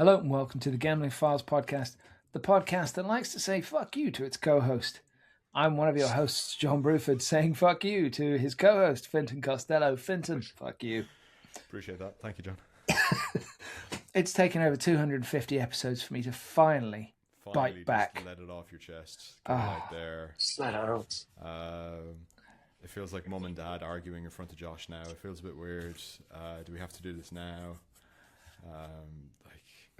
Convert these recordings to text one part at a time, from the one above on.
Hello and welcome to the Gambling Files podcast, the podcast that likes to say fuck you to its co-host. I'm one of your hosts, John Bruford, saying fuck you to his co-host, Finton Costello. Finton, fuck you. Appreciate that. Thank you, John. It's taken over 250 episodes for me to finally bite back. Just let it off your chest. Get it out there. Just let it out. It feels like mum and dad arguing in front of Josh now. It feels a bit weird. Do we have to do this now?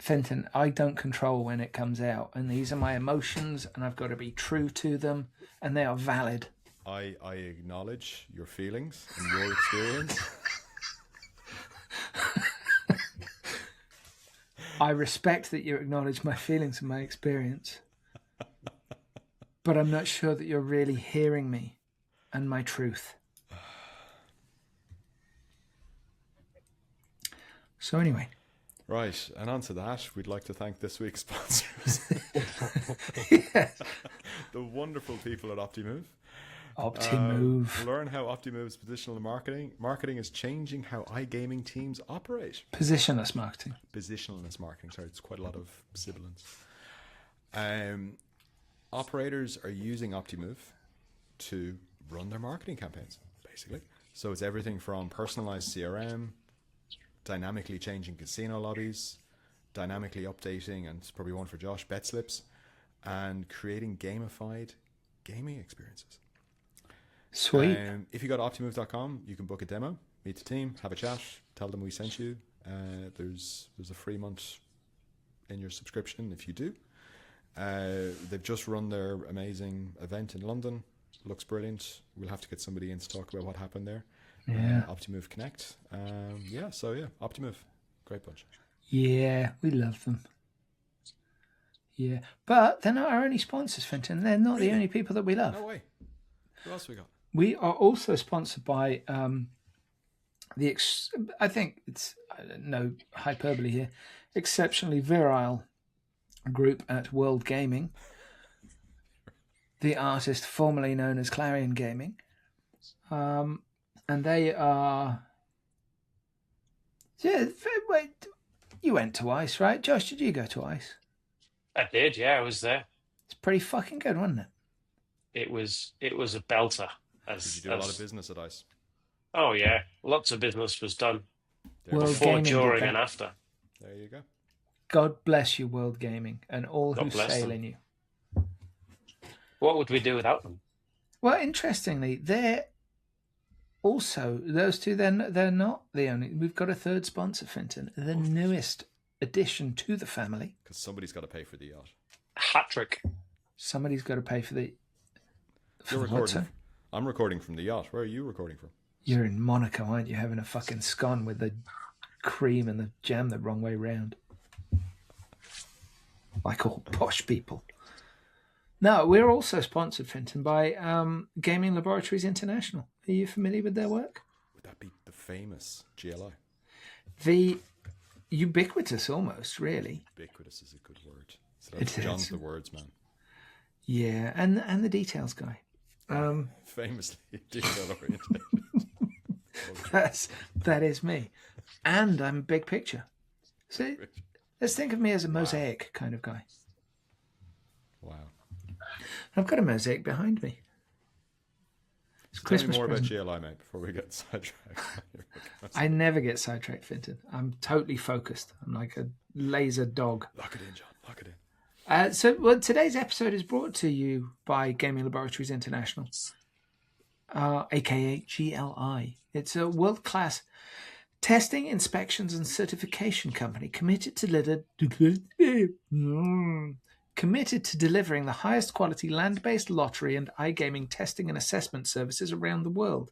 Finton, I don't control when it comes out, and these are my emotions, and I've got to be true to them, and they are valid. I acknowledge your feelings and your experience. I respect that you acknowledge my feelings and my experience, but I'm not sure that you're really hearing me and my truth. So anyway. Right, and on to that, we'd like to thank this week's sponsors. Yes. The wonderful people at OptiMove. OptiMove. Learn how OptiMove's positional marketing is changing how iGaming teams operate. Positionless marketing. Positionless marketing, sorry, it's quite a lot of sibilants. Operators are using OptiMove to run their marketing campaigns, basically. So it's everything from personalized CRM, dynamically changing casino lobbies, dynamically updating, and it's probably one for Josh, bet slips, and creating gamified gaming experiences. Sweet. If you go to optimove.com, you can book a demo, meet the team, have a chat, tell them we sent you. There's a free month in your subscription if you do. They've just run their amazing event in London. Looks brilliant. We'll have to get somebody in to talk about what happened there. Yeah. OptiMove Connect. OptiMove. Great bunch. Yeah, we love them. Yeah. But they're not our only sponsors, Fenton. They're not the only people that we love. No way. Who else we got? We are also sponsored by I think it's no hyperbole here, exceptionally virile group at World Gaming, the artist formerly known as Clarion Gaming. And they are... Yeah, wait, you went to ICE, right? Josh, did you go to ICE? I did, yeah, I was there. It's pretty fucking good, wasn't it? It was a belter. Did you do a lot of business at ICE? Oh, yeah. Lots of business was done. World before, Gaming during, and after. There you go. God bless you, World Gaming, and all who sail in you. What would we do without them? Well, interestingly, they're also, those two, they're not the only. We've got a third sponsor, Finton, the newest addition to the family. Because somebody's got to pay for the yacht. Hat trick. Somebody's got to pay for the... You're recording. I'm recording from the yacht. Where are you recording from? You're in Monaco, aren't you? Having a fucking scone with the cream and the jam the wrong way round. Like all posh people. No, we're also sponsored, Finton, by Gaming Laboratories International. Are you familiar with their work? Would that be the famous GLI? The ubiquitous, almost, really. Ubiquitous is a good word. So It is. John's the words man. Yeah, and the details guy. Famously detail oriented. That is me. And I'm big picture. So let's think of me as a mosaic kind of guy. Wow. I've got a mosaic behind me. It's Tell me Christmas more present. about GLI, mate, before we get sidetracked. I never get sidetracked, Finton. I'm totally focused. I'm like a laser dog. Lock it in, John. Lock it in. Today's episode is brought to you by Gaming Laboratories International, aka GLI. It's a world-class testing, inspections, and certification company committed to delivering the highest quality land-based lottery and iGaming testing and assessment services around the world.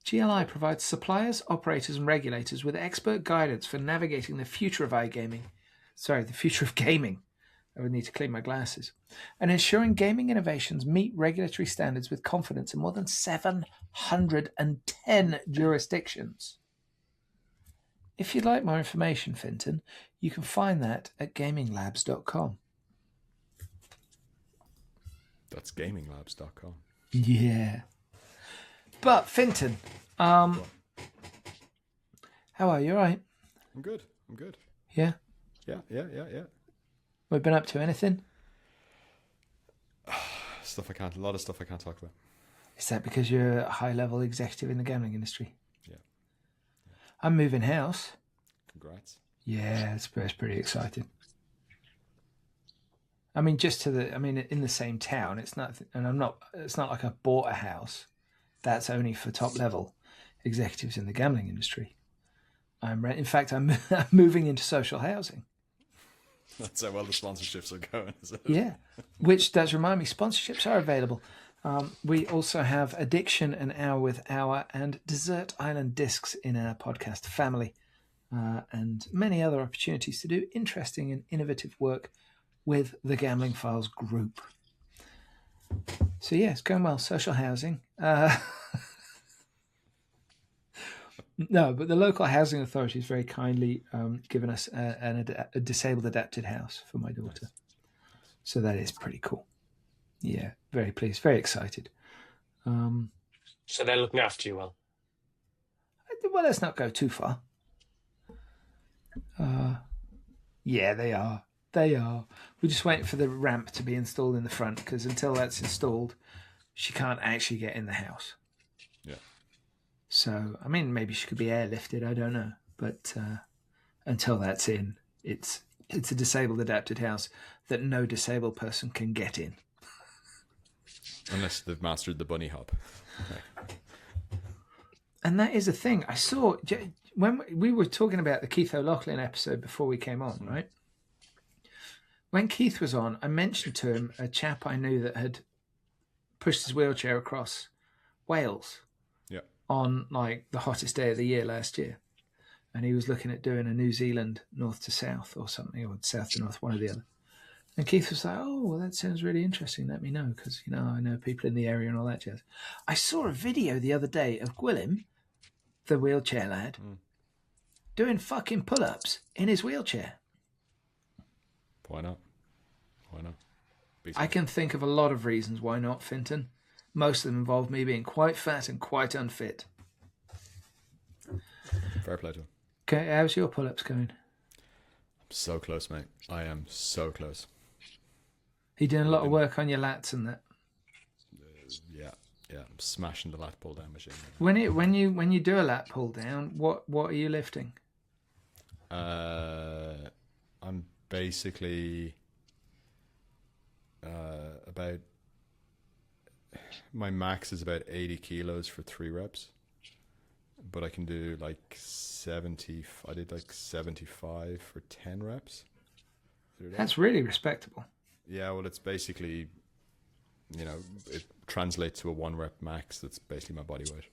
GLI provides suppliers, operators, and regulators with expert guidance for navigating the future of iGaming. Sorry, the future of gaming. I would need to clean my glasses. And ensuring gaming innovations meet regulatory standards with confidence in more than 710 jurisdictions. If you'd like more information, Finton, you can find that at gaminglabs.com. That's gaminglabs.com. Yeah. But, Finton, how are you? All right? I'm good. I'm good. Yeah? Yeah. We've been up to anything? A lot of stuff I can't talk about. Is that because you're a high-level executive in the gambling industry? Yeah. I'm moving house. Congrats. Yeah, it's pretty exciting. I mean, in the same town. It's not, and it's not like I bought a house. That's only for top-level executives in the gambling industry. In fact, I'm moving into social housing. That's how well the sponsorships are going, is it? Yeah, which does remind me, sponsorships are available. We also have Addiction, An Hour with Hour, and Desert Island Discs in our podcast family, and many other opportunities to do interesting and innovative work with the Gambling Files group. So yeah, it's going well. Social housing. No, but the local housing authority has very kindly given us a disabled adapted house for my daughter. Nice. So that is pretty cool. Yeah, very pleased, very excited. So they're looking after you well. Well, let's not go too far. Yeah, they are. They are. We're just waiting for the ramp to be installed in the front, because until that's installed, she can't actually get in the house. Yeah. So, I mean, maybe she could be airlifted, I don't know. But until that's in, it's a disabled adapted house that no disabled person can get in. Unless they've mastered the bunny hop. And that is a thing. I saw, when we were talking about the Keith O'Loughlin episode before we came on, right? When Keith was on, I mentioned to him a chap I knew that had pushed his wheelchair across Wales on like the hottest day of the year last year. And he was looking at doing a New Zealand north to south or something, or south to north, one or the other. And Keith was like, oh, well, that sounds really interesting. Let me know, because, I know people in the area and all that jazz. I saw a video the other day of Gwilym, the wheelchair lad, doing fucking pull-ups in his wheelchair. Why not? I can think of a lot of reasons why not, Finton. Most of them involve me being quite fat and quite unfit. Fair play to him. Okay, how's your pull-ups going? I'm so close, mate. I am so close. You doing a lot of work on your lats and that? Yeah. I'm smashing the lat pull down machine. When you do a lat pull down, what are you lifting? I'm basically about, my max is about 80 kilos for 3 reps, but I can do like 70. I did like 75 for 10 reps. That's really respectable. Yeah, well, it's basically, it translates to a 1 rep max. That's basically my body weight.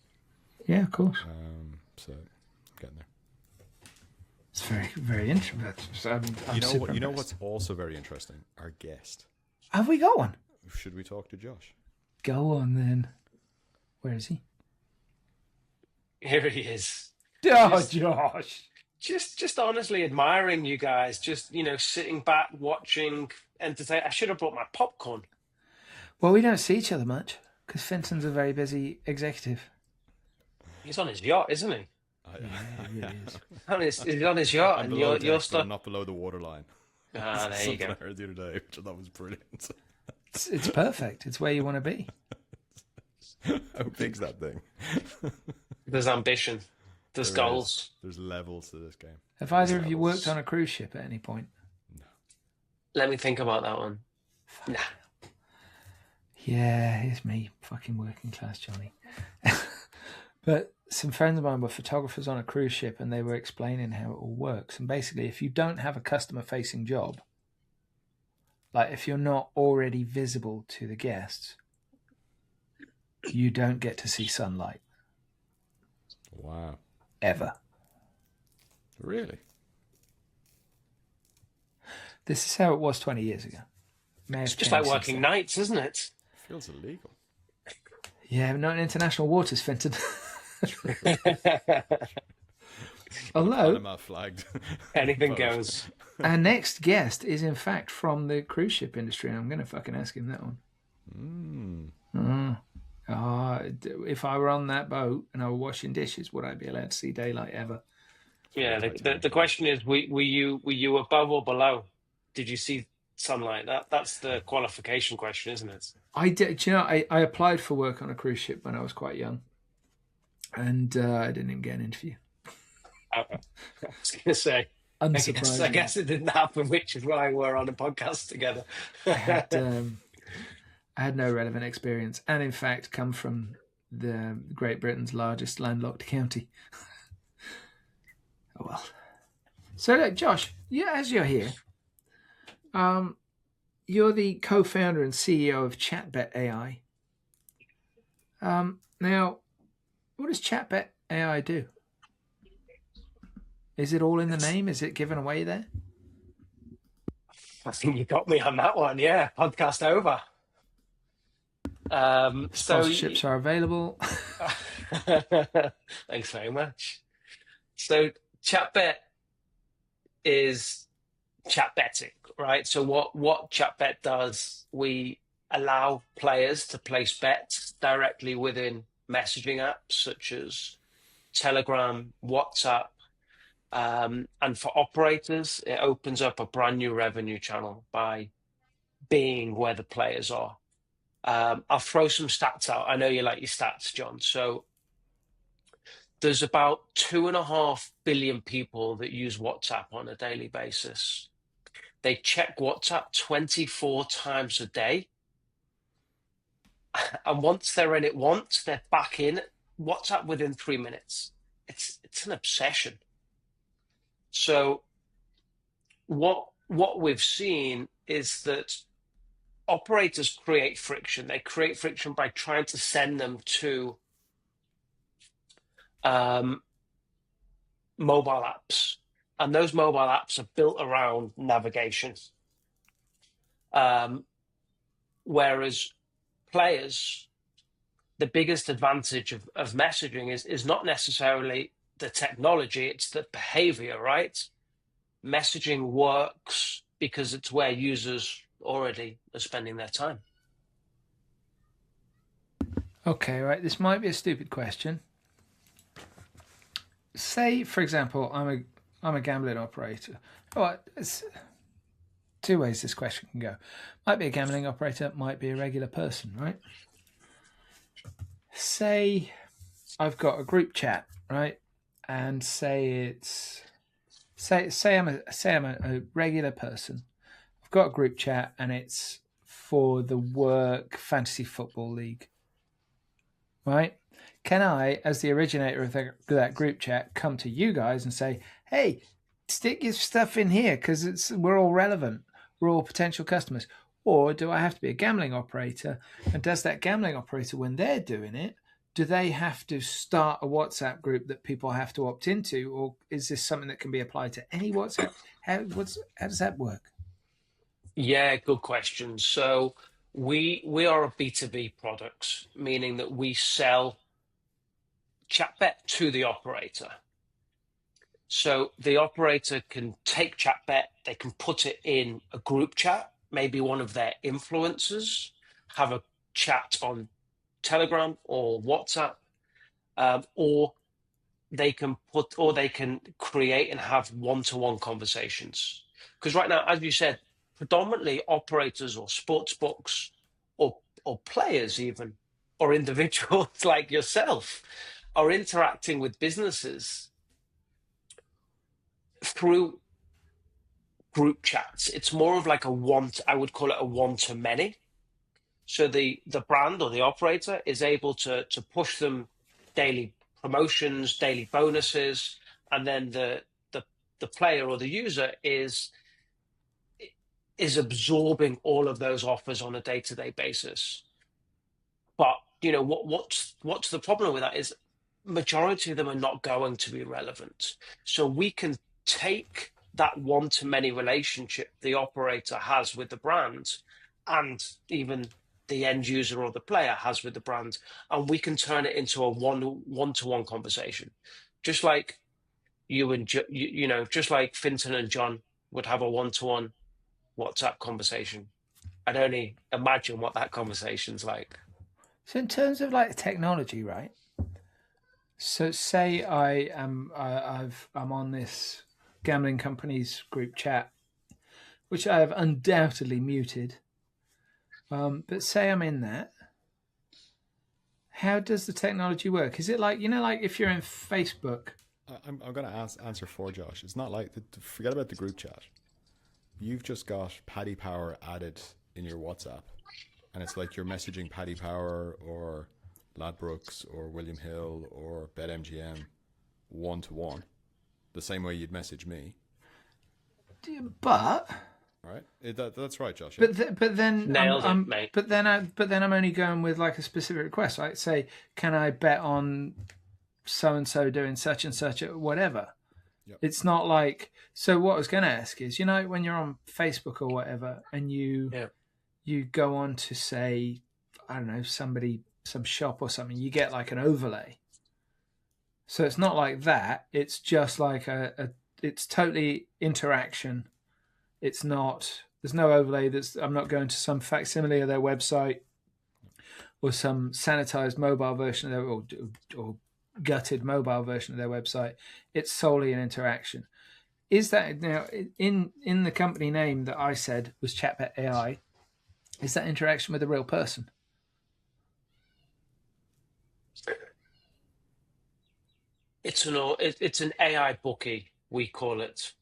Yeah, of course. So I'm getting there. It's very, very interesting. You know what's also very interesting? Our guest. Have we got one? Should we talk to Josh? Go on then. Where is he? Here he is. Oh, Josh. Just honestly admiring you guys. Just sitting back, watching, entertain. I should have brought my popcorn. Well, we don't see each other much because Fenton's a very busy executive. He's on his yacht, isn't he? Yeah, he really is. He's on his yacht, and you're stuck. I'm not below the waterline. Ah, there you go. I heard the other day, which I thought was brilliant. It's perfect. It's where you want to be. How big's that thing? There's ambition. There's goals. There's levels to this game. Have either of you worked on a cruise ship at any point? No. Let me think about that one. Nah. Yeah, here's me, fucking working class Johnny. But some friends of mine were photographers on a cruise ship, and they were explaining how it all works. And basically, if you don't have a customer-facing job, like if you're not already visible to the guests, you don't get to see sunlight. Wow. Ever. Really? This is how it was 20 years ago. It's just like working nights, isn't it? Feels illegal. Yeah, not in international waters, Fenton. Although, Panama flagged. Anything goes. Our next guest is in fact from the cruise ship industry, and I'm going to fucking ask him that one. If I were on that boat and I were washing dishes, would I be allowed to see daylight ever? Yeah, quite the tangible. question is, were you above or below? Did you see sunlight? That's the qualification question, isn't it? I did. Do you know, I applied for work on a cruise ship when I was quite young, and I didn't even get an interview. I was going to say, I Unsurprisingly, guess it didn't happen, which is why we're on a podcast together. I had I had no relevant experience, and in fact, come from the Great Britain's largest landlocked county. Oh well. So, look, Josh, yeah, as you're here, um, you're the co-founder and CEO of ChatBet AI. Now, what does ChatBet AI do? Is it all in the name? Is it given away there? I think you got me on that one. Yeah, podcast over. So, Sponsorships are available. thanks very much. So, ChatBet is chat betting, right? So, what ChatBet does, we allow players to place bets directly within messaging apps such as Telegram, WhatsApp, and for operators, it opens up a brand new revenue channel by being where the players are. I'll throw some stats out. I know you like your stats, John. So there's about 2.5 billion people that use WhatsApp on a daily basis. They check WhatsApp 24 times a day. And once they're in it once, they're back in WhatsApp within 3 minutes. It's an obsession. So what we've seen is that operators create friction. They create friction by trying to send them to mobile apps, and those mobile apps are built around navigation. Whereas players, the biggest advantage of messaging is not necessarily the technology, it's the behavior, right? Messaging works because it's where users already are spending their time. Okay, right. This might be a stupid question. Say, for example, I'm a gambling operator. Oh, it's two ways this question can go. Might be a gambling operator, might be a regular person, right? Say I've got a group chat, right? And say I'm a regular person. I've got a group chat and it's for the work fantasy football league, right? Can I, as the originator of that group chat, come to you guys and say, "Hey, stick your stuff in here because we're all relevant, we're all potential customers," or do I have to be a gambling operator? And does that gambling operator, when they're doing it, do they have to start a WhatsApp group that people have to opt into, or is this something that can be applied to any WhatsApp? How does that work? Yeah, good question. So we are a B2B product, meaning that we sell ChatBet to the operator. So the operator can take ChatBet, they can put it in a group chat, maybe one of their influencers, have a chat on Telegram or WhatsApp, or they can create and have one-to-one conversations. Because right now, as you said, predominantly operators or sports books or players even, or individuals like yourself are interacting with businesses through group chats. It's more of like I would call it a one-to-many. So the brand or the operator is able to push them daily promotions, daily bonuses, and then the player or the user is absorbing all of those offers on a day-to-day basis. But what's the problem with that is majority of them are not going to be relevant. So we can take that one-to-many relationship the operator has with the brand, and even the end user or the player has with the brand, and we can turn it into a one-to-one conversation, just like you and just like Finton and John would have a one-to-one WhatsApp conversation. I'd only imagine what that conversation's like. So in terms of like technology, right? So say I'm on this gambling company's group chat, which I have undoubtedly muted. But say I'm in that. How does the technology work? Is it like, like if you're in Facebook? I'm going to answer for Josh. It's not like, forget about the group chat. You've just got Paddy Power added in your WhatsApp, and it's like you're messaging Paddy Power or Ladbrokes or William Hill or BetMGM one to one, the same way you'd message me. But All right, that's right, Josh. Yeah. but then Nailed it, mate. but then I'm only going with like a specific request. Like say, can I bet on so and so doing such and such or whatever? Yep. It's not like, so what I was going to ask is, when you're on Facebook or whatever, and Yeah. you go on to say, I don't know, some shop or something, you get like an overlay. So it's not like that. It's just like it's totally interaction. It's not. There's no overlay. I'm not going to some facsimile of their website or some sanitized mobile version of their or gutted mobile version of their website. It's solely an interaction. Is that now in the company name that I said was ChatBet AI? Is that interaction with a real person? It's an AI bookie, we call it.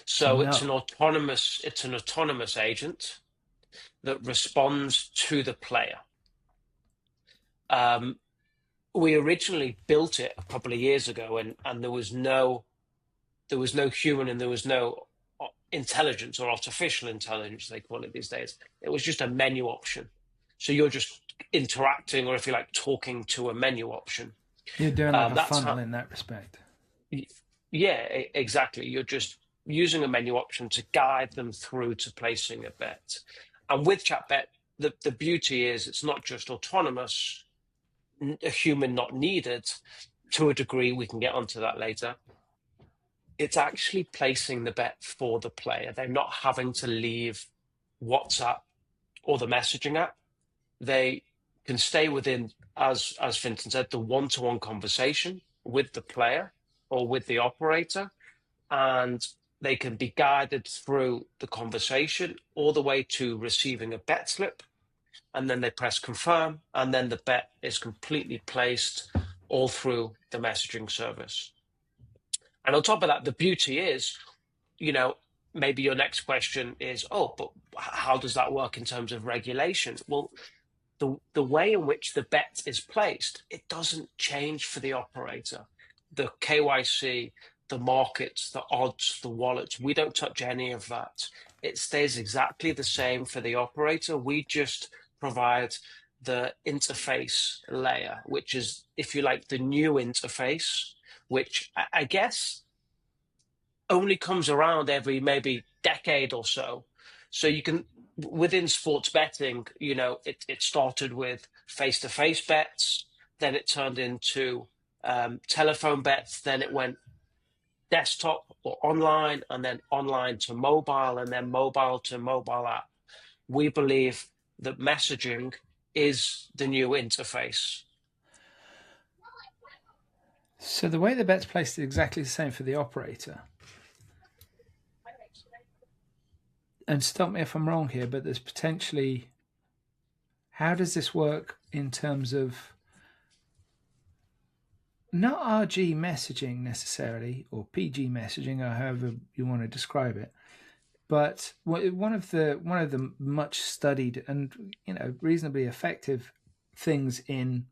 So So no. it's an autonomous agent that responds to the player. We originally built it a couple of years ago, and there was no human, and there was no intelligence or artificial intelligence, they call it these days. It was just a menu option. So you're just interacting, or if you like, talking to a menu option. You're doing like a That's funnel how. in that respect. Yeah, exactly. You're just using a menu option to guide them through to placing a bet. And with ChatBet, the beauty is it's not just autonomous, a human not needed. To a degree, we can get onto that later. It's actually placing the bet for the player. They're not having to leave WhatsApp or the messaging app. They can stay within, as Finton said, the one-to-one conversation with the player or with the operator, and they can be guided through the conversation all the way to receiving a bet slip, and then they press confirm, and then the bet is completely placed all through the messaging service. And on top of that, the beauty is, maybe your next question is, oh, but how does that work in terms of regulation? Well, the way in which the bet is placed, it doesn't change for the operator. The KYC, the markets, the odds, the wallets, we don't touch any of that. It stays exactly the same for the operator. We just provide the interface layer, which is, if you like, the new interface, which I guess only comes around every maybe decade or so. So you can, within sports betting, it started with face-to-face bets, then it turned into telephone bets, then it went desktop or online, and then online to mobile, and then mobile to mobile app. We believe that messaging is the new interface. So the way the bet's placed is exactly the same for the operator. And stop me if I'm wrong here, but there's potentially, how does this work in terms of not RG messaging necessarily, or PG messaging, or however you want to describe it, but one of the much studied and reasonably effective things in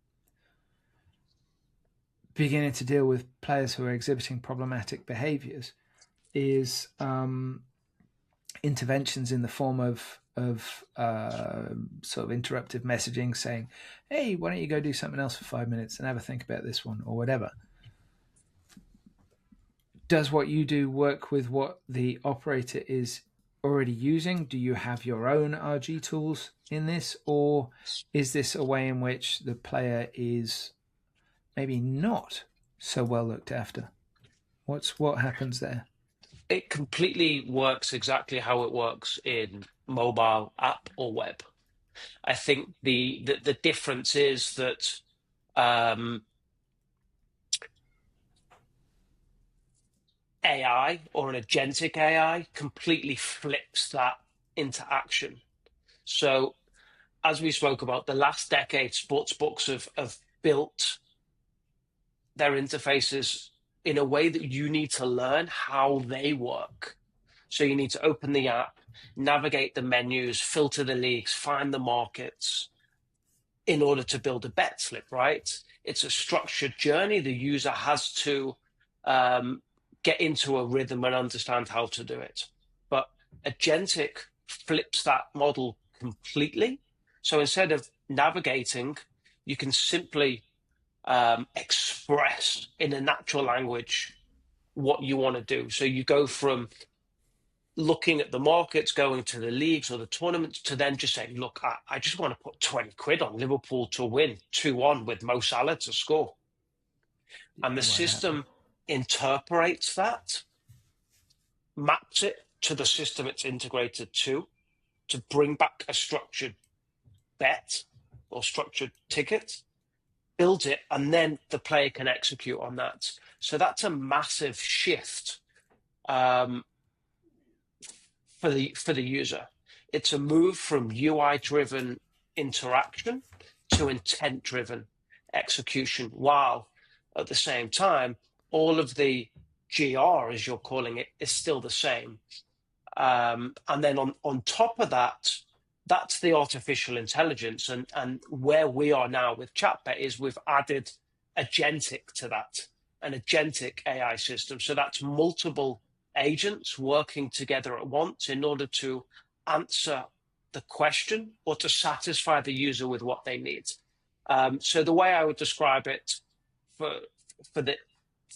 beginning to deal with players who are exhibiting problematic behaviours is interventions in the form of sort of interruptive messaging, saying, "Hey, why don't you go do something else for 5 minutes and have a think about this one," or whatever. Does what you do work with what the operator is already using? Do you have your own RG tools in this, or is this a way in which the player is maybe not so well looked after? What happens there? It completely works exactly how it works in mobile app or web. I think the difference is that AI or an agentic AI completely flips that into action. So as we spoke about, the last decade, sportsbooks have built their interfaces in a way that you need to learn how they work. So you need to open the app, navigate the menus, filter the leagues, find the markets in order to build a bet slip, right? It's a structured journey. The user has to get into a rhythm and understand how to do it. But agentic flips that model completely. So instead of navigating, you can simply express in a natural language what you want to do. So you go from looking at the markets, going to the leagues or the tournaments, to then just saying, look, I just want to put 20 quid on Liverpool to win 2-1 with Mo Salah to score. And the system interprets that, maps it to the system it's integrated to bring back a structured bet or structured ticket, builds it, and then the player can execute on that. So that's a massive shift for the user. It's a move from UI-driven interaction to intent-driven execution, while at the same time, all of the GR, as you're calling it, is still the same. And then on top of that, that's the artificial intelligence. And where we are now with ChatBet is we've added agentic to that, an agentic AI system. So that's multiple agents working together at once in order to answer the question or to satisfy the user with what they need. So the way I would describe it for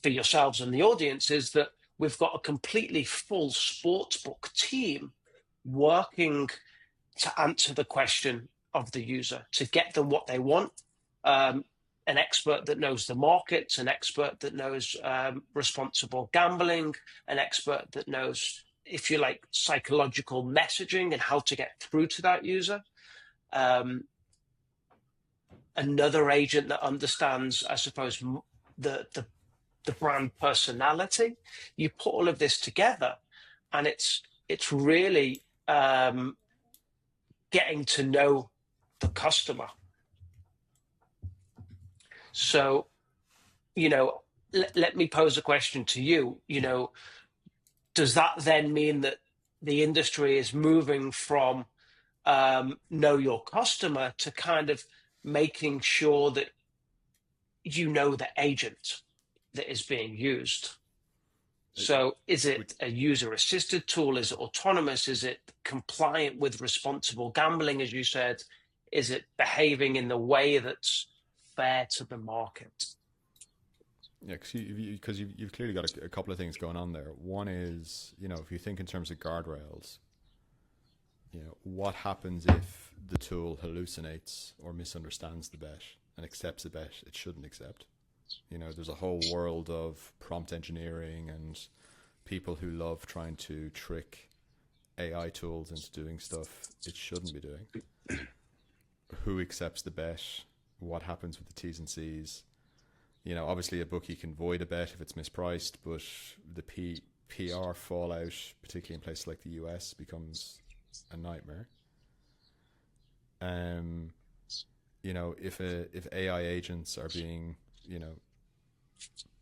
yourselves and the audience is that we've got a completely full sportsbook team working to answer the question of the user, to get them what they want. An expert that knows the markets, an expert that knows responsible gambling, an expert that knows, if you like, psychological messaging and how to get through to that user. Another agent that understands, I suppose, the brand personality. You put all of this together, and it's really getting to know the customer. So, let me pose a question to you. Does that then mean that the industry is moving from know your customer to kind of making sure that you know the agent that is being used? So is it a user-assisted tool? Is it autonomous? Is it compliant with responsible gambling, as you said? Is it behaving in the way that's fair to the market? Yeah, because you've clearly got a couple of things going on there. One is, if you think in terms of guardrails, what happens if the tool hallucinates or misunderstands the bet and accepts a bet it shouldn't accept? There's a whole world of prompt engineering and people who love trying to trick AI tools into doing stuff it shouldn't be doing. Who accepts the bet? What happens with the T's and C's? Obviously a bookie can void a bet if it's mispriced, but the PR fallout, particularly in places like the US, becomes a nightmare. If AI agents are being,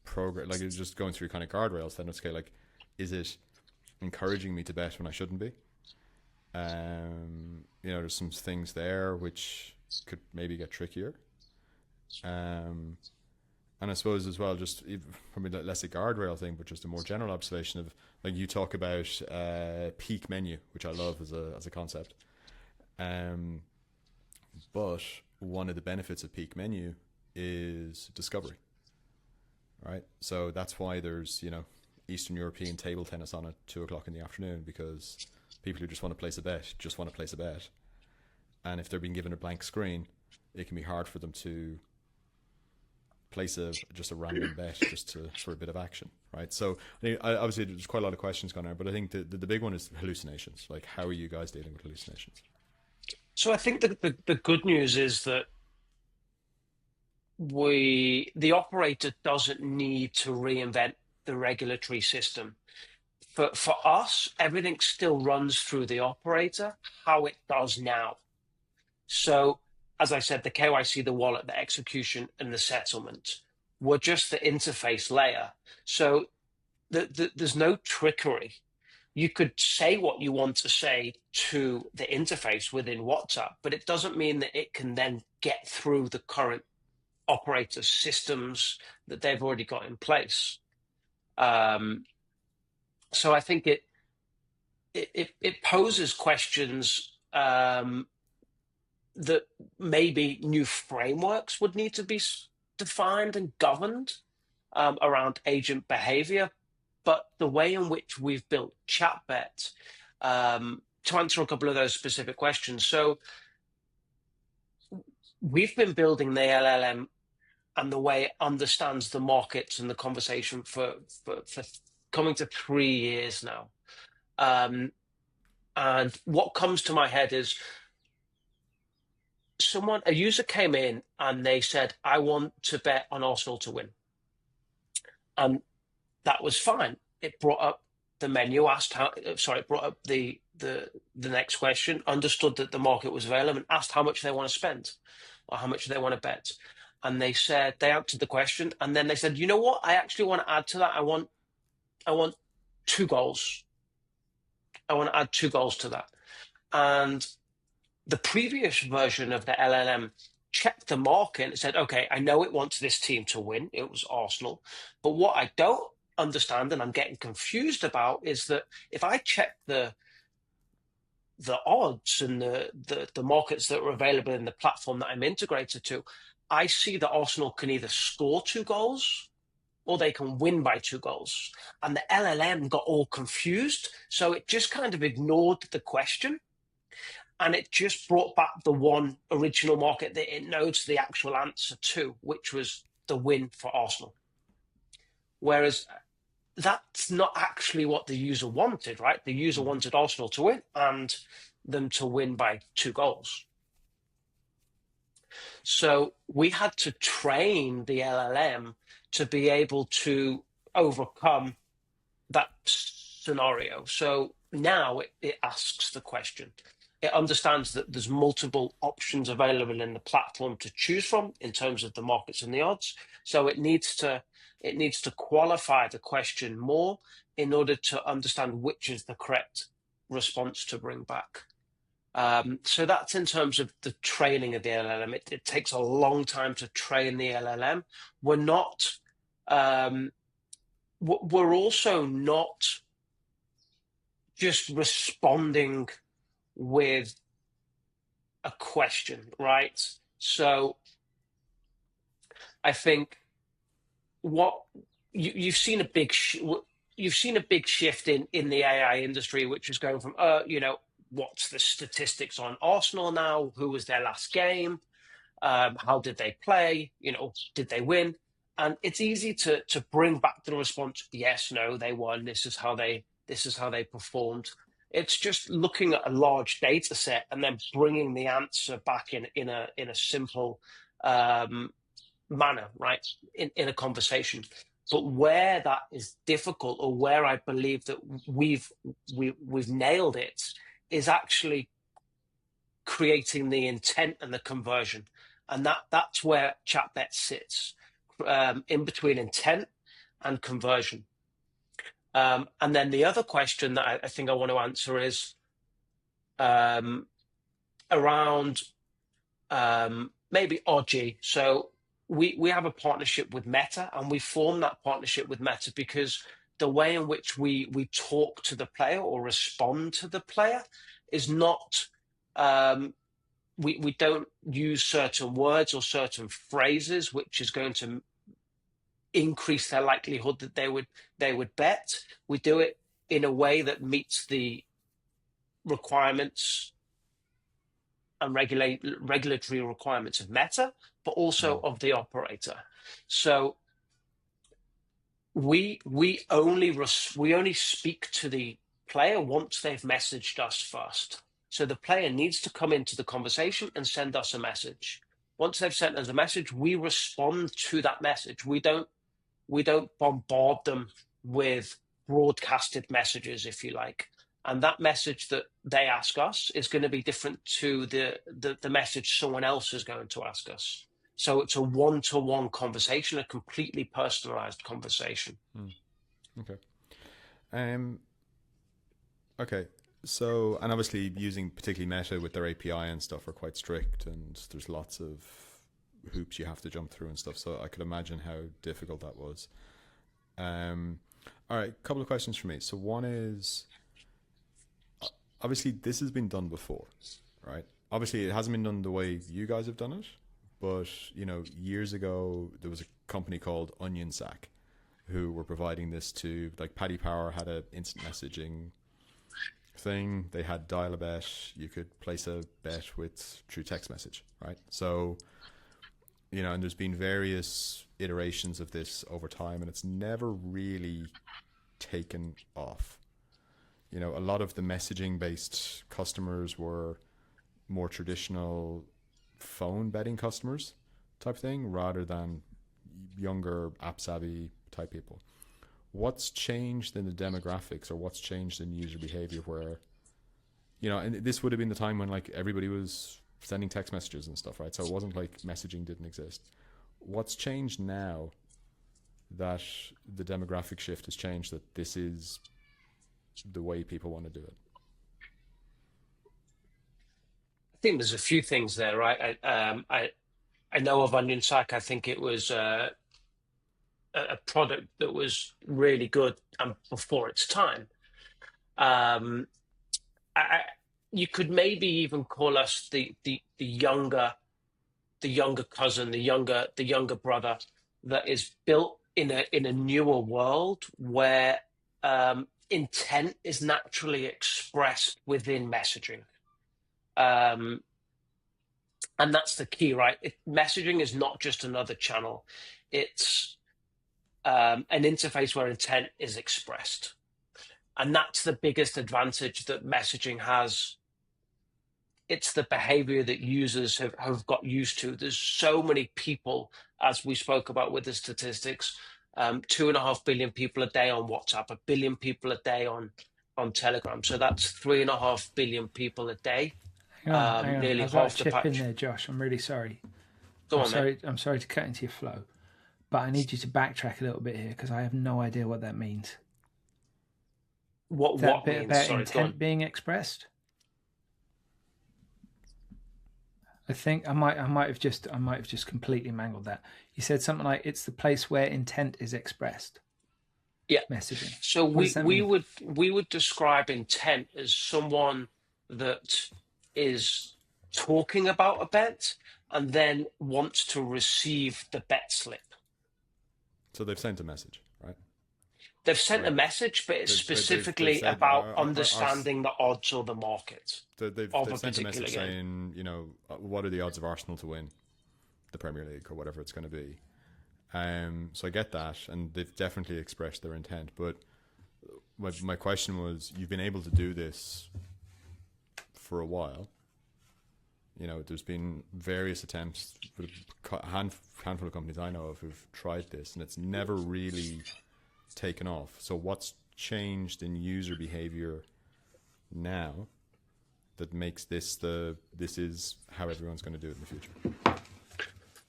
program, like it's just going through kind of guardrails, then it's okay, like, is it encouraging me to bet when I shouldn't be? There's some things there which could maybe get trickier. And I suppose as well, just probably less a guardrail thing, but just a more general observation of, like, you talk about peak menu, which I love as a concept. But one of the benefits of peak menu is discovery, right? So that's why there's, Eastern European table tennis on at 2:00 in the afternoon, because people who just want to place a bet. And if they're being given a blank screen, it can be hard for them to place just a random bet for a bit of action, right? So obviously there's quite a lot of questions going on, but I think the big one is hallucinations. Like, how are you guys dealing with hallucinations? So I think the good news is that the operator doesn't need to reinvent the regulatory system. For us, everything still runs through the operator, how it does now. So, as I said, the KYC, the wallet, the execution, and the settlement were just the interface layer. So there's no trickery. You could say what you want to say to the interface within WhatsApp, but it doesn't mean that it can then get through the current operator systems that they've already got in place. So I think it poses questions that maybe new frameworks would need to be defined and governed around agent behavior. But the way in which we've built ChatBet, to answer a couple of those specific questions. So we've been building the LLM and the way it understands the markets and the conversation for coming to 3 years now. And what comes to my head is a user came in and they said, I want to bet on Arsenal to win. And that was fine. It brought up the menu, it brought up the next question, understood that the market was available and asked how much they want to spend or how much they want to bet. And they answered the question. And then they said, you know what? I actually want to add to that. I want 2 goals. I want to add 2 goals to that. And the previous version of the LLM checked the market and said, okay, I know it wants this team to win. It was Arsenal. But what I don't understand and I'm getting confused about is that if I check the odds and the markets that are available in the platform that I'm integrated to, I see that Arsenal can either score 2 goals or they can win by 2 goals. And the LLM got all confused. So it just kind of ignored the question. And it just brought back the one original market that it knows the actual answer to, which was the win for Arsenal. Whereas that's not actually what the user wanted, right? The user wanted Arsenal to win and them to win by 2 goals. So we had to train the LLM to be able to overcome that scenario. So now it asks the question. It understands that there's multiple options available in the platform to choose from in terms of the markets and the odds. So it needs to qualify the question more in order to understand which is the correct response to bring back. So that's in terms of the training of the LLM. It takes a long time to train the LLM. We're also not just responding with a question, right? So I think you've seen a big shift in the AI industry, which is going from what's the statistics on Arsenal now? Who was their last game? How did they play? Did they win? And it's easy to bring back the response, yes, no, they won. This is how they performed. It's just looking at a large data set and then bringing the answer back in a simple manner, right? In a conversation. But where that is difficult, or where I believe that we've nailed it, is actually creating the intent and the conversion. And that's where ChatBet sits, in between intent and conversion. And then the other question that I think I want to answer is around maybe OG. So we have a partnership with Meta, and we formed that partnership with Meta because the way in which we talk to the player or respond to the player is not, we don't use certain words or certain phrases, which is going to increase their likelihood that they would bet. We do it in a way that meets the requirements and regulatory requirements of Meta, but also of the operator. So we only speak to the player once they've messaged us first. So the player needs to come into the conversation and send us a message. Once they've sent us a message, we respond to that message. We don't bombard them with broadcasted messages, if you like. And that message that they ask us is going to be different to the message someone else is going to ask us. So it's a one-to-one conversation, a completely personalized conversation. Okay. Okay. So, and obviously using particularly Meta with their API and stuff are quite strict, and there's lots of hoops you have to jump through and stuff. So I could imagine how difficult that was. All right, a couple of questions for me. So one is, obviously this has been done before, right? Obviously it hasn't been done the way you guys have done it, but years ago there was a company called Onion Sack who were providing this to, like, Paddy Power had a instant messaging thing. They had dial a bet. You could place a bet through text message, right? So, and there's been various iterations of this over time, and it's never really taken off. A lot of the messaging based customers were more traditional phone betting customers type thing, rather than younger app savvy type people. What's changed in the demographics, or what's changed in user behavior where, and this would have been the time when, like, everybody was sending text messages and stuff, right? So it wasn't like messaging didn't exist. What's changed now that the demographic shift has changed, that this is the way people want to do it? I think there's a few things there, right? I know of Onion Sack. I think it was a product that was really good and before its time. You could maybe even call us the younger cousin, the younger brother that is built in a newer world where intent is naturally expressed within messaging. And that's the key, right? Messaging is not just another channel. It's an interface where intent is expressed. And that's the biggest advantage that messaging has. It's the behavior that users have got used to. There's so many people, as we spoke about with the statistics, 2.5 billion people a day on WhatsApp, 1 billion people a day on Telegram. So that's 3.5 billion people a day. Hang on. Nearly I've got half a the chip in patch. there, Josh. I'm really sorry. Go on, mate. I'm sorry to cut into your flow, but I need you to backtrack a little bit here because I have no idea what that means. What bit means? about Sorry, intent being expressed? I think I might have just completely mangled that. You said something like it's the place where intent is expressed. Yeah. Messaging. So we would describe intent as someone that is talking about a bet and then wants to receive the bet slip. So they've sent a message, right? They've sent a message, but it's specifically said, about understanding the odds or the market. They've sent a message saying, what are the odds of Arsenal to win the Premier League or whatever it's going to be. So I get that, and they've definitely expressed their intent. But my question was, you've been able to do this for a while. There's been various attempts, a handful of companies I know of who've tried this, and it's never really taken off. So what's changed in user behavior now that makes this is how everyone's going to do it in the future?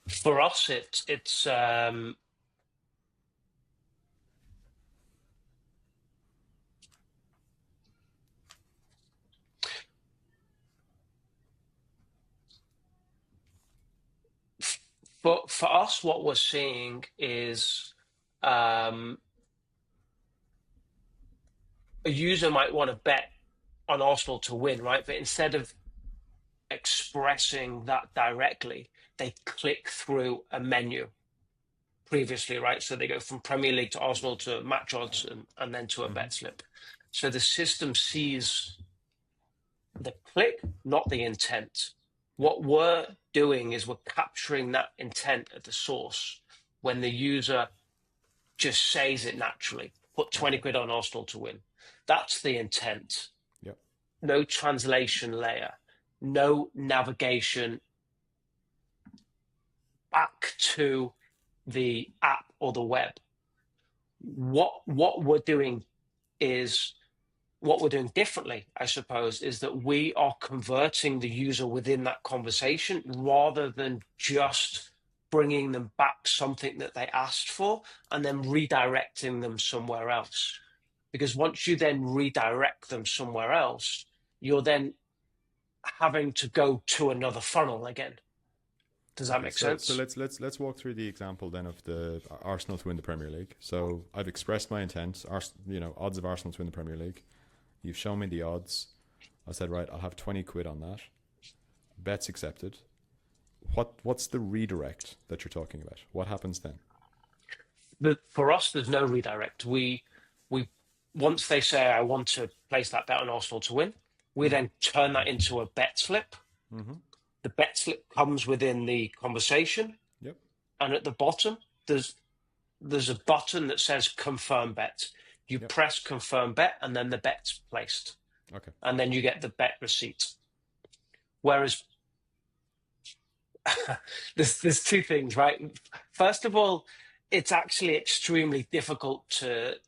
For us, it's for us, what we're seeing is a user might want to bet on Arsenal to win, right? But instead of expressing that directly, they click through a menu previously, right? So they go from Premier League to Arsenal to match odds and then to a bet slip. So the system sees the click, not the intent. What we're doing is we're capturing that intent at the source when the user just says it naturally. Put 20 quid on Arsenal to win. That's the intent. Yep. No translation layer, no navigation back to the app or the web. What we're doing is what we're doing differently, I suppose, is that we are converting the user within that conversation rather than just bringing them back something that they asked for and then redirecting them somewhere else. Because once you then redirect them somewhere else, you're then having to go to another funnel again. Does that Okay, make so sense? let's walk through the example then of the Arsenal to win the Premier League. So I've expressed my intent, odds of Arsenal to win the Premier League. You've shown me the odds. I said, right, I'll have 20 quid on that. Bets accepted. What's the redirect that you're talking about? What happens then? But for us, there's no redirect. We once they say I want to place that bet on Arsenal to win, we then turn that into a bet slip. Mm-hmm. The bet slip comes within the conversation, Yep. and at the bottom there's a button that says confirm bet. You Yep. press confirm bet, and then the bet's placed, Okay. and then you get the bet receipt. Whereas there's two things, right? First of all, it's actually extremely difficult to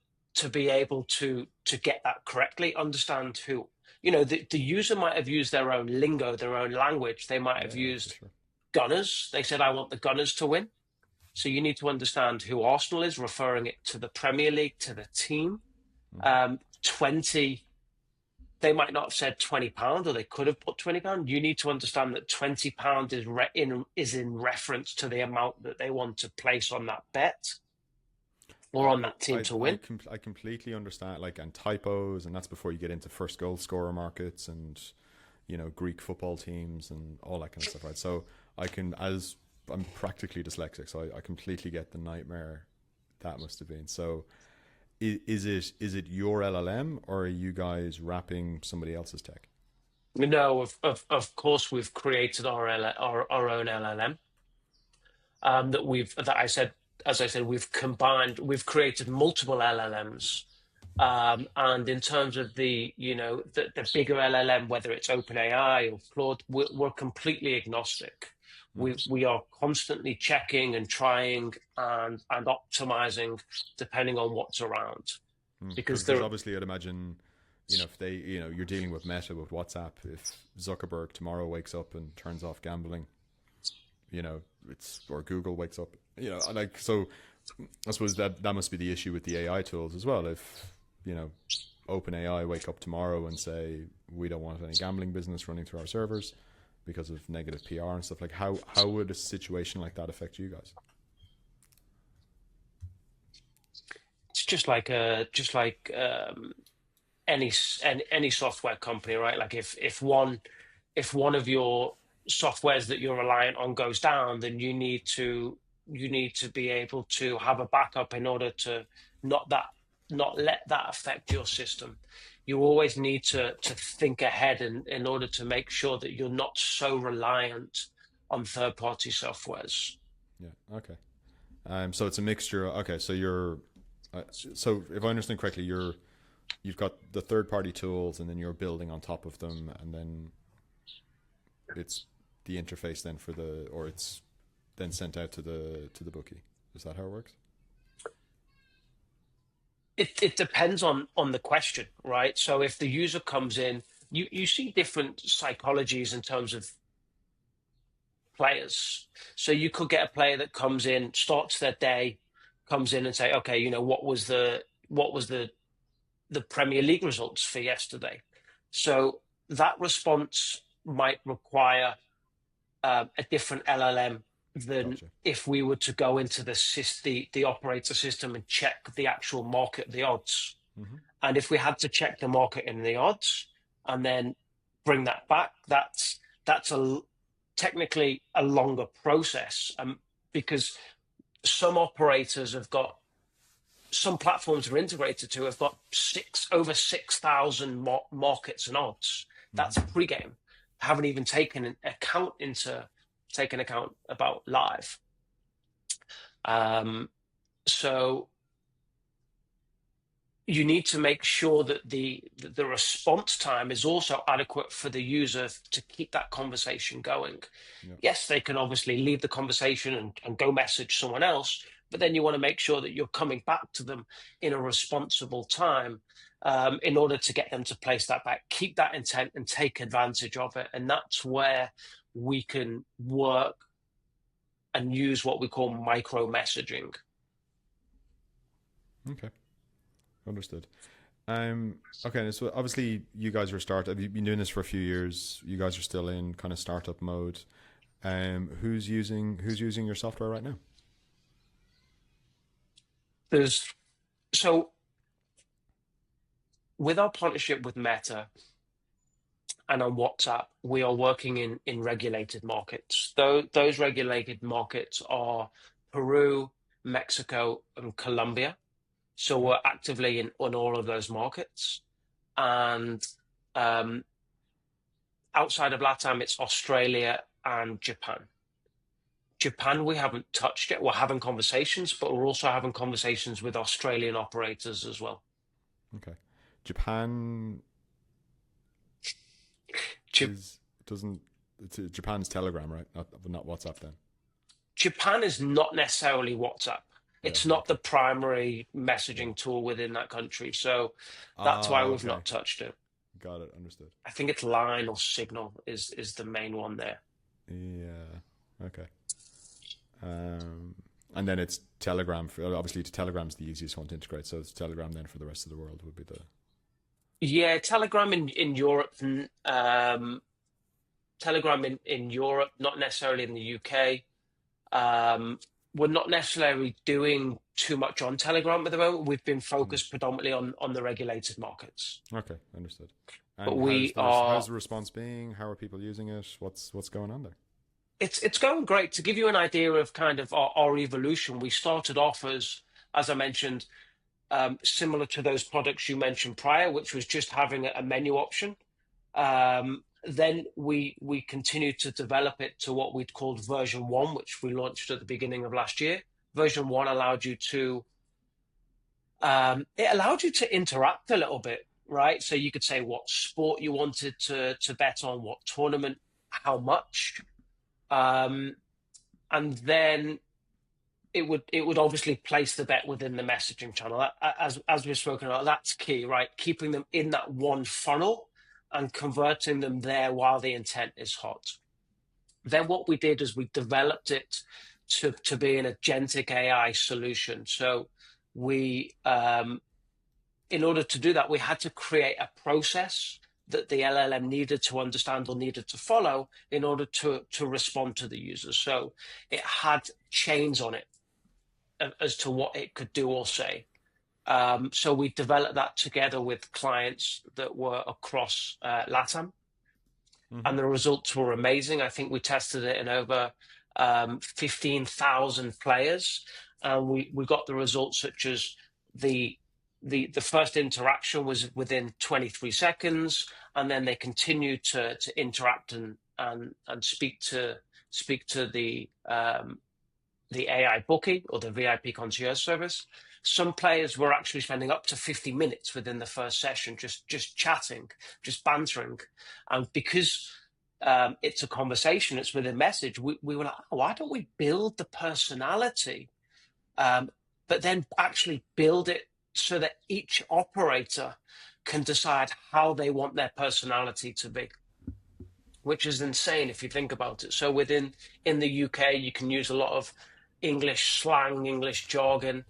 be able to get that correctly, understand who, the user might have used their own lingo, their own language. They might have Yeah, for used sure. Gunners. They said, I want the Gunners to win. So you need to understand who Arsenal is, referring it to the Premier League, to the team. 20, they might not have said £20, or they could have put £20. You need to understand that £20 is in reference to the amount that they want to place on that bet or on that team to win. I completely understand, like, and typos, and that's before you get into first goal scorer markets and Greek football teams and all that kind of stuff, right? So I'm practically dyslexic, so I completely get the nightmare that must have been. So is it your LLM, or are you guys wrapping somebody else's tech? No, of course we've created our own LLM. That I said, as I said, we've created multiple LLMs. And in terms of the bigger LLM, whether it's OpenAI or Claude, we're completely agnostic. We are constantly checking and trying and optimizing depending on what's around. Because obviously I'd imagine, if they, you're dealing with Meta, with WhatsApp, if Zuckerberg tomorrow wakes up and turns off gambling, or Google wakes up, so I suppose that must be the issue with the AI tools as well. If, OpenAI wake up tomorrow and say, we don't want any gambling business running through our servers because of negative PR and stuff, like how would a situation like that affect you guys? it's just like any software company, right? Like if one of your softwares that you're reliant on goes down, then you need to be able to have a backup in order to not let that affect your system. You always need to think ahead in order to make sure that you're not so reliant on third-party softwares. Yeah. Okay. So it's a mixture. Okay. So so if I understand correctly, you've got the third-party tools, and then you're building on top of them, and then it's the interface then or it's then sent out to the bookie. Is that how it works? It depends on the question, right? So if the user comes in, you see different psychologies in terms of players. So you could get a player that comes in, starts their day, comes in and say, okay, what was the Premier League results for yesterday? So that response might require a different LLM than Gotcha. if we were to go into the operator system and check the actual market, the odds. And if we had to check the market and the odds and then bring that back, that's technically a longer process, because some platforms are integrated to have got over 6,000 markets and odds. That's pre-game. Haven't even taken account about live. So you need to make sure that the response time is also adequate for the user to keep that conversation going. Yep. Yes, they can obviously leave the conversation and go message someone else, but then you want to make sure that you're coming back to them in a responsible time, in order to get them to place that back, keep that intent and take advantage of it. And that's where we can work and use what we call micro messaging. Okay, understood. Okay, so obviously you guys are you've been doing this for a few years. You guys are still in kind of startup mode. Who's using your software right now? So with our partnership with Meta and on WhatsApp, we are working in regulated markets. Those regulated markets are Peru, Mexico, and Colombia. So Okay. we're actively in on all of those markets. And outside of LATAM, it's Australia and Japan. Japan, we haven't touched it. We're having conversations, but we're also having conversations with Australian operators as well. Okay. Japan doesn't. It's Japan's Telegram, right? Not WhatsApp then. Japan is not necessarily WhatsApp. Yeah. It's not Okay. the primary Yeah. messaging tool within that country. So that's why Oh, we've okay. not touched it. Got it. Understood. I think it's Line or Signal is the main one there. Yeah. Okay. And then it's Telegram. Obviously, Telegram's the easiest one to integrate. So it's Telegram then for the rest of the world would be the. Yeah, Telegram in Europe, Telegram in Europe, not necessarily in the UK. We're not necessarily doing too much on Telegram at the moment. We've been focused predominantly on the regulated markets. Okay, understood. But And we how's are the response being? How are people using it? What's going on there? it's going great. To give you an idea of kind of our evolution, we started off as I mentioned, similar to those products you mentioned prior, which was just having a menu option. Then we continued to develop it to what we'd called version 1, which we launched at the beginning of last year. Version 1 allowed you to interact a little bit, right? So you could say what sport you wanted to bet on, what tournament, how much, and then it would obviously place the bet within the messaging channel. As we've spoken about, that's key, right? Keeping them in that one funnel and converting them there while the intent is hot. Then what we did is we developed it to be an agentic AI solution. So we, in order to do that, we had to create a process that the LLM needed to understand or needed to follow in order to respond to the users. So it had chains on it as to what it could do or say. So we developed that together with clients that were across LATAM, and the results were amazing. I think we tested it in over 15,000 players, and we got the results such as the first interaction was within 23 seconds, and then they continued to interact and speak to the AI bookie or the VIP concierge service. Some players were actually spending up to 50 minutes within the first session, just chatting, just bantering. And because it's a conversation, it's with a message, we were like, oh, why don't we build the personality, but then actually build it so that each operator can decide how they want their personality to be, which is insane if you think about it. So in the UK, you can use a lot of English slang, English jargon,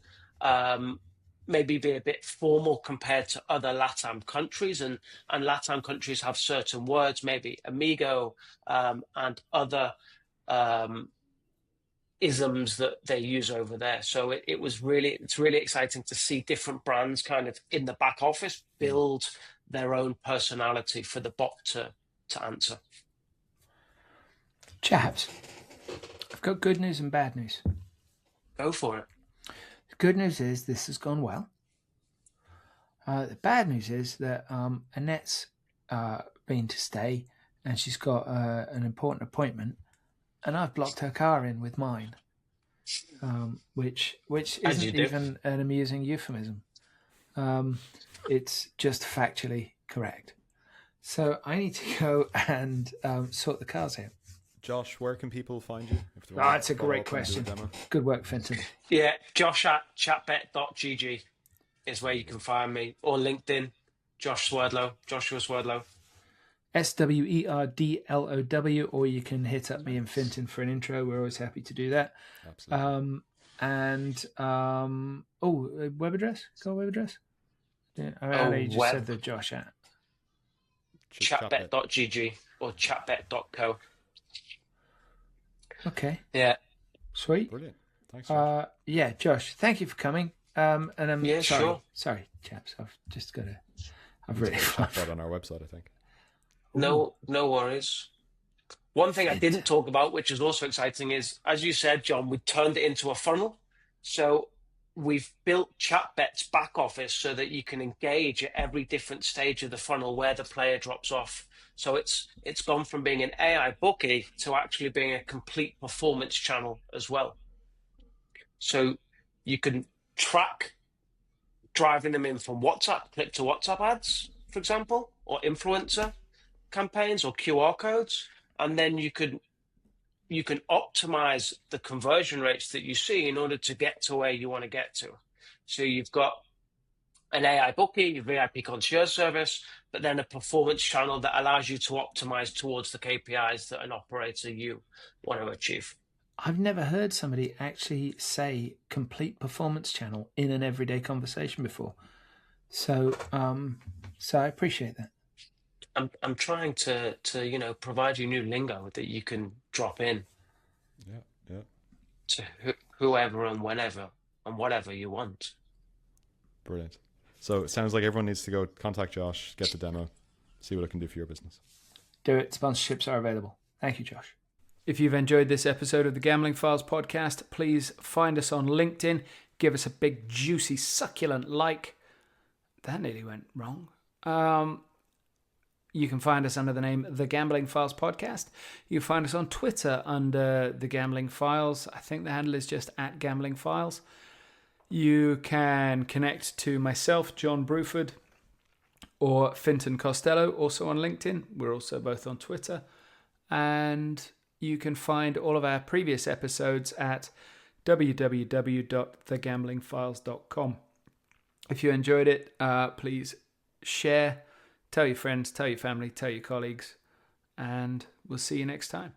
maybe be a bit formal compared to other LATAM countries. And LATAM countries have certain words, maybe amigo, and other isms that they use over there. So it's really exciting to see different brands kind of in the back office build their own personality for the bot to answer. Chaps, I've got good news and bad news. Go for it. The good news is this has gone well. The bad news is that Annette's been to stay and she's got an important appointment, and I've blocked her car in with mine, which isn't even an amusing euphemism. It's just factually correct. So I need to go and sort the cars out. Josh, where can people find you? If they Oh, want that's to a follow great up and do a question. demo? Good work, Finton. Yeah, Josh at chatbet.gg is where you can find me, or LinkedIn, Joshua Swerdlow. SWERDLOW, or you can hit up me and Finton for an intro. We're always happy to do that. Absolutely. Web address? Got a web address? Yeah, I Oh, know you just said the Josh at. Chatbet.gg or chatbet.co. Okay, Yeah. sweet. Brilliant. Thanks, Josh. Yeah, Josh, thank you for coming. And I'm Yeah, sorry, sure. chaps. I've It's really a chatbot on our website, I think. No worries. One thing I Fit. didn't talk about, which is also exciting, is, as you said, John, we turned it into a funnel. So we've built ChatBet's back office so that you can engage at every different stage of the funnel where the player drops off. So it's gone from being an AI bookie to actually being a complete performance channel as well. So you can track driving them in from WhatsApp, click to WhatsApp ads, for example, or influencer campaigns or QR codes, and then you can optimize the conversion rates that you see in order to get to where you want to get to. So you've got an AI booking, VIP concierge service, but then a performance channel that allows you to optimize towards the KPIs that an operator you want to achieve. I've never heard somebody actually say complete performance channel in an everyday conversation before. So I appreciate that. I'm trying to provide you new lingo that you can drop in Yeah. to whoever and whenever and whatever you want. Brilliant. So it sounds like everyone needs to go contact Josh, get the demo, see what it can do for your business. Do it. Sponsorships are available. Thank you, Josh. If you've enjoyed this episode of the Gambling Files podcast, please find us on LinkedIn. Give us a big, juicy, succulent like. That nearly went wrong. You can find us under the name The Gambling Files Podcast. You can find us on Twitter under The Gambling Files. I think the handle is just @GamblingFiles. You can connect to myself, John Bruford, or Finton Costello, also on LinkedIn. We're also both on Twitter. And you can find all of our previous episodes at www.thegamblingfiles.com. If you enjoyed it, please share, tell your friends, tell your family, tell your colleagues, and we'll see you next time.